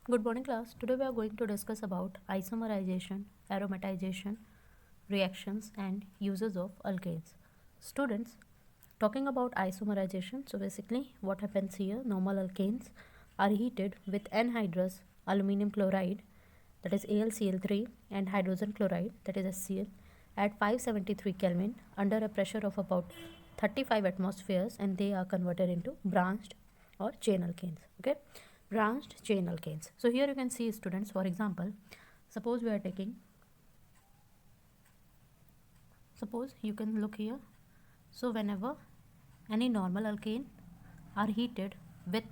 Good morning class. Today we are going to discuss about isomerization, aromatization, reactions and uses of alkanes. Students, talking about isomerization, so basically what happens here, normal alkanes are heated with anhydrous aluminum chloride, that is AlCl3, and hydrogen chloride, that is HCl, at 573 Kelvin under a pressure of about 35 atmospheres, and they are converted into branched or chain alkanes. Okay, branched chain alkanes. So here you can see, students, for example, suppose we are taking, suppose you can look here. So whenever any normal alkane are heated with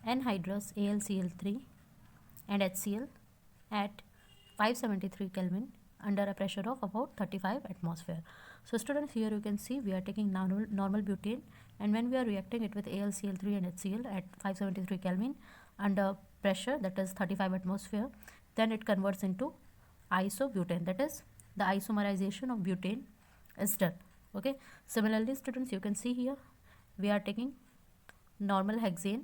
anhydrous AlCl3 and HCl at 573 Kelvin under a pressure of about 35 atmosphere. So students, here you can see we are taking normal butane, and when we are reacting it with AlCl3 and HCl at 573 Kelvin under pressure, that is 35 atmosphere, then it converts into isobutane, that is the isomerization of butane is done. Okay, similarly students, you can see here we are taking normal hexane.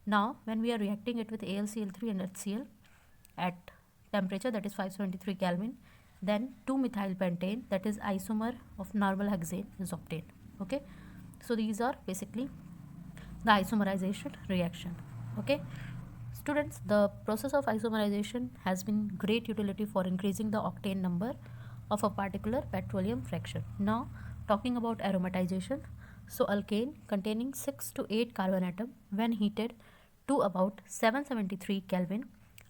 Now when we are reacting it with AlCl3 and HCl at temperature, that is 573 Kelvin, then 2-methyl pentane, that is isomer of normal hexane, is obtained. Okay, so these are basically the isomerization reaction. Okay, students, the process of isomerization has been great utility for increasing the octane number of a particular petroleum fraction. Now talking about aromatization, so alkane containing 6 to 8 carbon atom when heated to about 773 Kelvin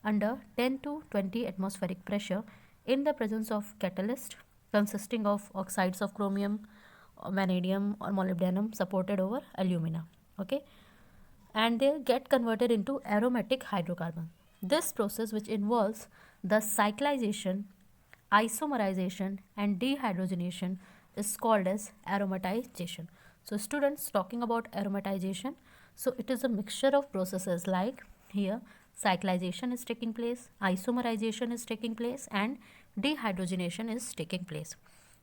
under 10 to 20 atmospheric pressure in the presence of catalyst consisting of oxides of chromium, vanadium or molybdenum supported over alumina. Okay, and they get converted into aromatic hydrocarbon. This process, which involves the cyclization, isomerization and dehydrogenation, is called as aromatization. So students, talking about aromatization, so it is a mixture of processes like here cyclization is taking place, isomerization is taking place and dehydrogenation is taking place.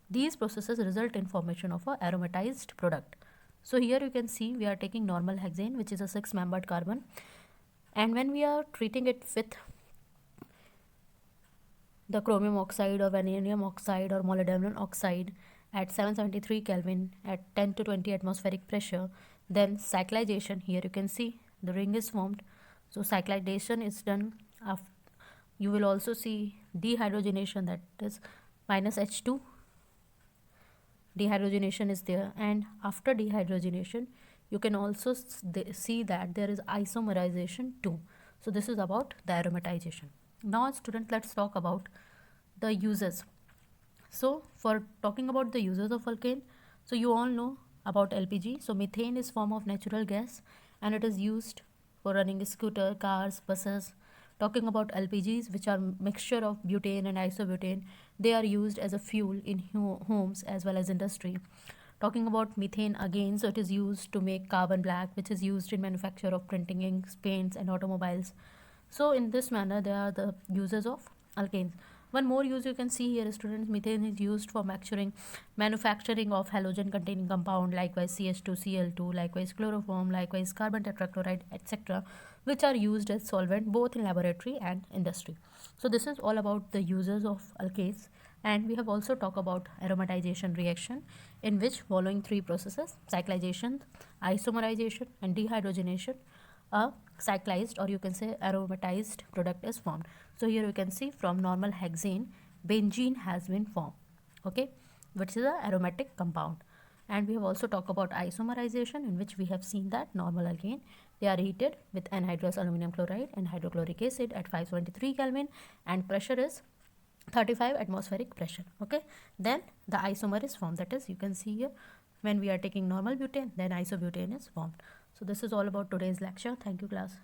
These processes result in formation of a aromatized product. So here you can see we are taking normal hexane, which is a 6-membered carbon, and when we are treating it with the chromium oxide or vanadium oxide or molybdenum oxide at 773 Kelvin at 10 to 20 atmospheric pressure, then cyclization, here you can see the ring is formed. So cyclization is done. You will also see dehydrogenation, that is minus H2. Dehydrogenation is there, and after dehydrogenation you can also see that there is isomerization too. So this is about the aromatization. Now students, let's talk about the uses. So for talking about the uses of alkane, so you all know about LPG. So methane is form of natural gas and it is used for running scooter, cars, buses. Talking about LPGs, which are mixture of butane and isobutane, they are used as a fuel in homes as well as industry. Talking about methane again, so it is used to make carbon black, which is used in manufacture of printing inks, paints and automobiles. So in this manner, there are the uses of alkanes. One more use you can see here, students, methane is used for manufacturing of halogen containing compound, likewise CH2, Cl2, likewise chloroform, likewise carbon tetrachloride, etc., which are used as solvent both in laboratory and industry. So this is all about the uses of alkanes, and we have also talked about aromatization reaction, in which following three processes, cyclization, isomerization and dehydrogenation, a cyclized or you can say aromatized product is formed. So here you can see from normal hexane, benzene has been formed, okay, which is a aromatic compound. And we have also talked about isomerization, in which we have seen that normal alkane, they are heated with anhydrous aluminum chloride and hydrochloric acid at 573 Kelvin and pressure is 35 atmospheric pressure. Okay, then the isomer is formed, that is you can see here when we are taking normal butane, then isobutane is formed. So this is all about today's lecture. Thank you class.